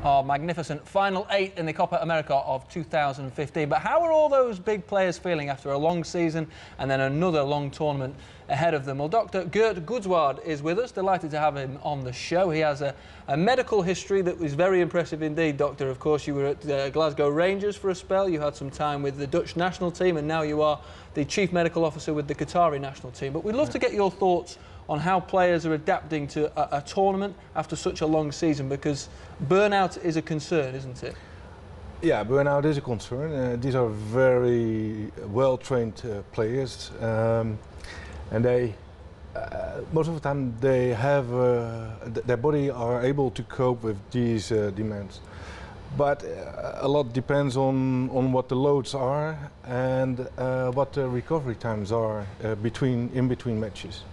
Our magnificent final 8 in the Copa America of 2015. But how are all those big players feeling after a long season and then another long tournament ahead of them? Well, Dr.Gert is with us. Delighted to have him on the show. He has a medical history that was very impressive indeed, Doctor. Of course, you were at Glasgow Rangers for a spell. You had some time with the Dutch national team, and now you are the Chief Medical Officer with the Qatari national team. But we'd love to get your thoughts on how players are adapting to a tournament after such a long season, because burnout is a concern, isn't it? Yeah, burnout is a concern. These are very well-trained players, and they, most of the time, they have their body are able to cope with these demands. But a lot depends on what the loads are and what the recovery times are in between matches.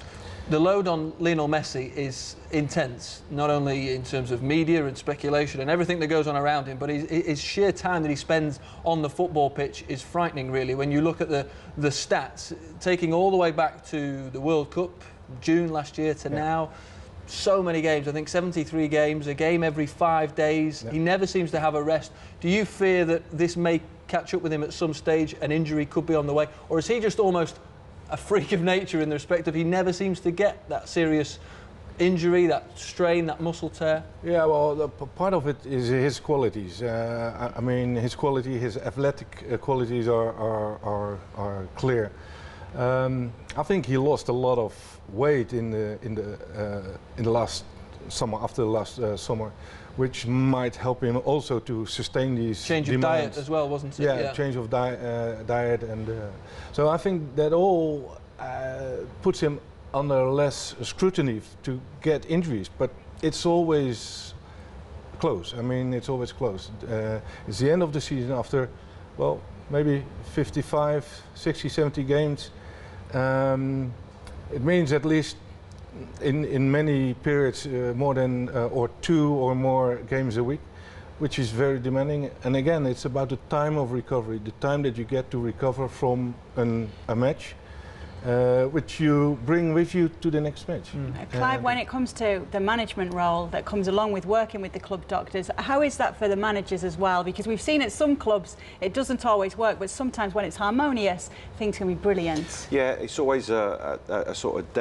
The load on Lionel Messi is intense, not only in terms of media and speculation and everything that goes on around him, but his sheer time that he spends on the football pitch is frightening, really. When you look at the stats, taking all the way back to the World Cup, June last year to now, so many games, I think 73 games, a game every 5 days. He never seems to have a rest. Do you fear that this may catch up with him at some stage, an injury could be on the way, or is he just almost a freak of nature in the respect of he never seems to get that serious injury, that strain, that muscle tear? Yeah, well, part of it is his qualities. I mean, his athletic qualities are clear. I think he lost a lot of weight in the last summer, after the last summer, which might help him also to sustain these change of diet as well, wasn't it? Yeah, change of diet, and so I think that all puts him under less scrutiny to get injuries, but it's always close. I mean, it's always close. It's the end of the season after, well, maybe 55, 60, 70 games. It means at least in many periods more than or 2 or more games a week, which is very demanding. And again, it's about the time of recovery, the time that you get to recover from a match, which you bring with you to the next match. Clive, when it comes to the management role that comes along with working with the club doctors, how is that for the managers as well? Because we've seen at some clubs it doesn't always work, but sometimes when it's harmonious, things can be brilliant. Yeah, it's always a sort of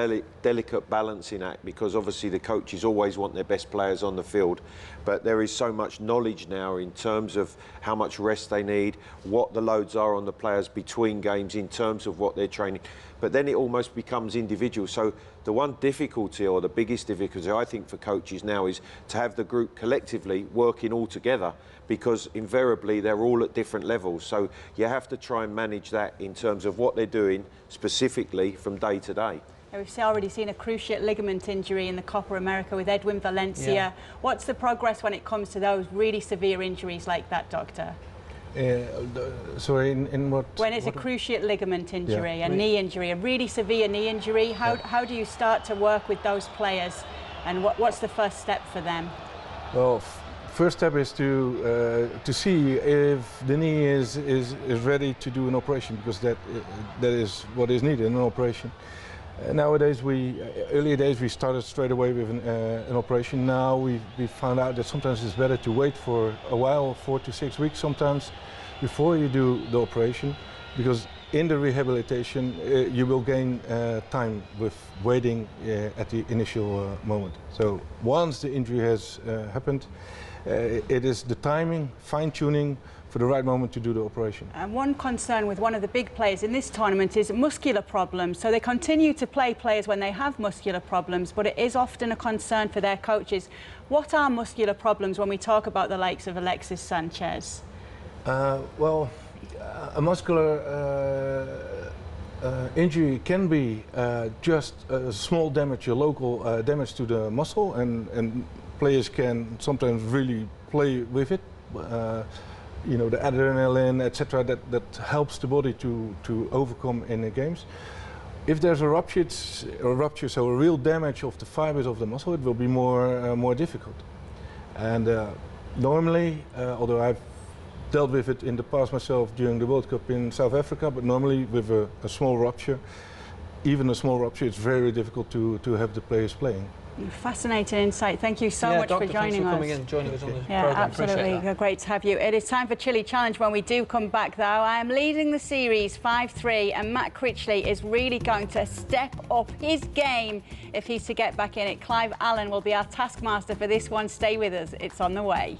delicate balancing act, because obviously the coaches always want their best players on the field, but there is so much knowledge now in terms of how much rest they need, what the loads are on the players between games in terms of what they're training. But then it almost becomes individual. So the one difficulty, or the biggest difficulty I think for coaches now, is to have the group collectively working all together, because invariably they're all at different levels. So you have to try and manage that in terms of what they're doing specifically from day to day. We've already seen a cruciate ligament injury in the Copa America with Edwin Valencia. Yeah. What's the progress when it comes to those really severe injuries like that, Doctor? Sorry, in what? When it's a cruciate ligament injury, a knee injury, a really severe knee injury, how do you start to work with those players, and what's the first step for them? Well, first step is to see if the knee is ready to do an operation, because that is what is needed in an operation. Nowadays, earlier days we started straight away with an operation. Now we found out that sometimes it's better to wait for a while, 4 to 6 weeks sometimes, before you do the operation, because in the rehabilitation you will gain time with waiting at the initial moment. So once the injury has happened, it is the timing, fine-tuning for the right moment to do the operation. And one concern with one of the big players in this tournament is muscular problems. So they continue to play players when they have muscular problems, but it is often a concern for their coaches. What are muscular problems when we talk about the likes of Alexis Sanchez? Well, a muscular injury can be just a small damage, a local damage to the muscle, and players can sometimes really play with it. You know, the adrenaline, etc., that helps the body to overcome in the games. If there's a rupture, so a real damage of the fibers of the muscle, it will be more difficult. And normally, although I've dealt with it in the past myself during the World Cup in South Africa, but normally with a small rupture, even a small rupture, it's very difficult to have the players playing. Fascinating insight. Thank you so much Doctor, for joining us. Coming in, joining us on the Yeah, programme. absolutely. Great to have you. It is time for Chile Challenge. When we do come back, though, I am leading the series 5-3, and Matt Critchley is really going to step up his game if he's to get back in it. Clive Allen will be our taskmaster for this one. Stay with us. It's on the way.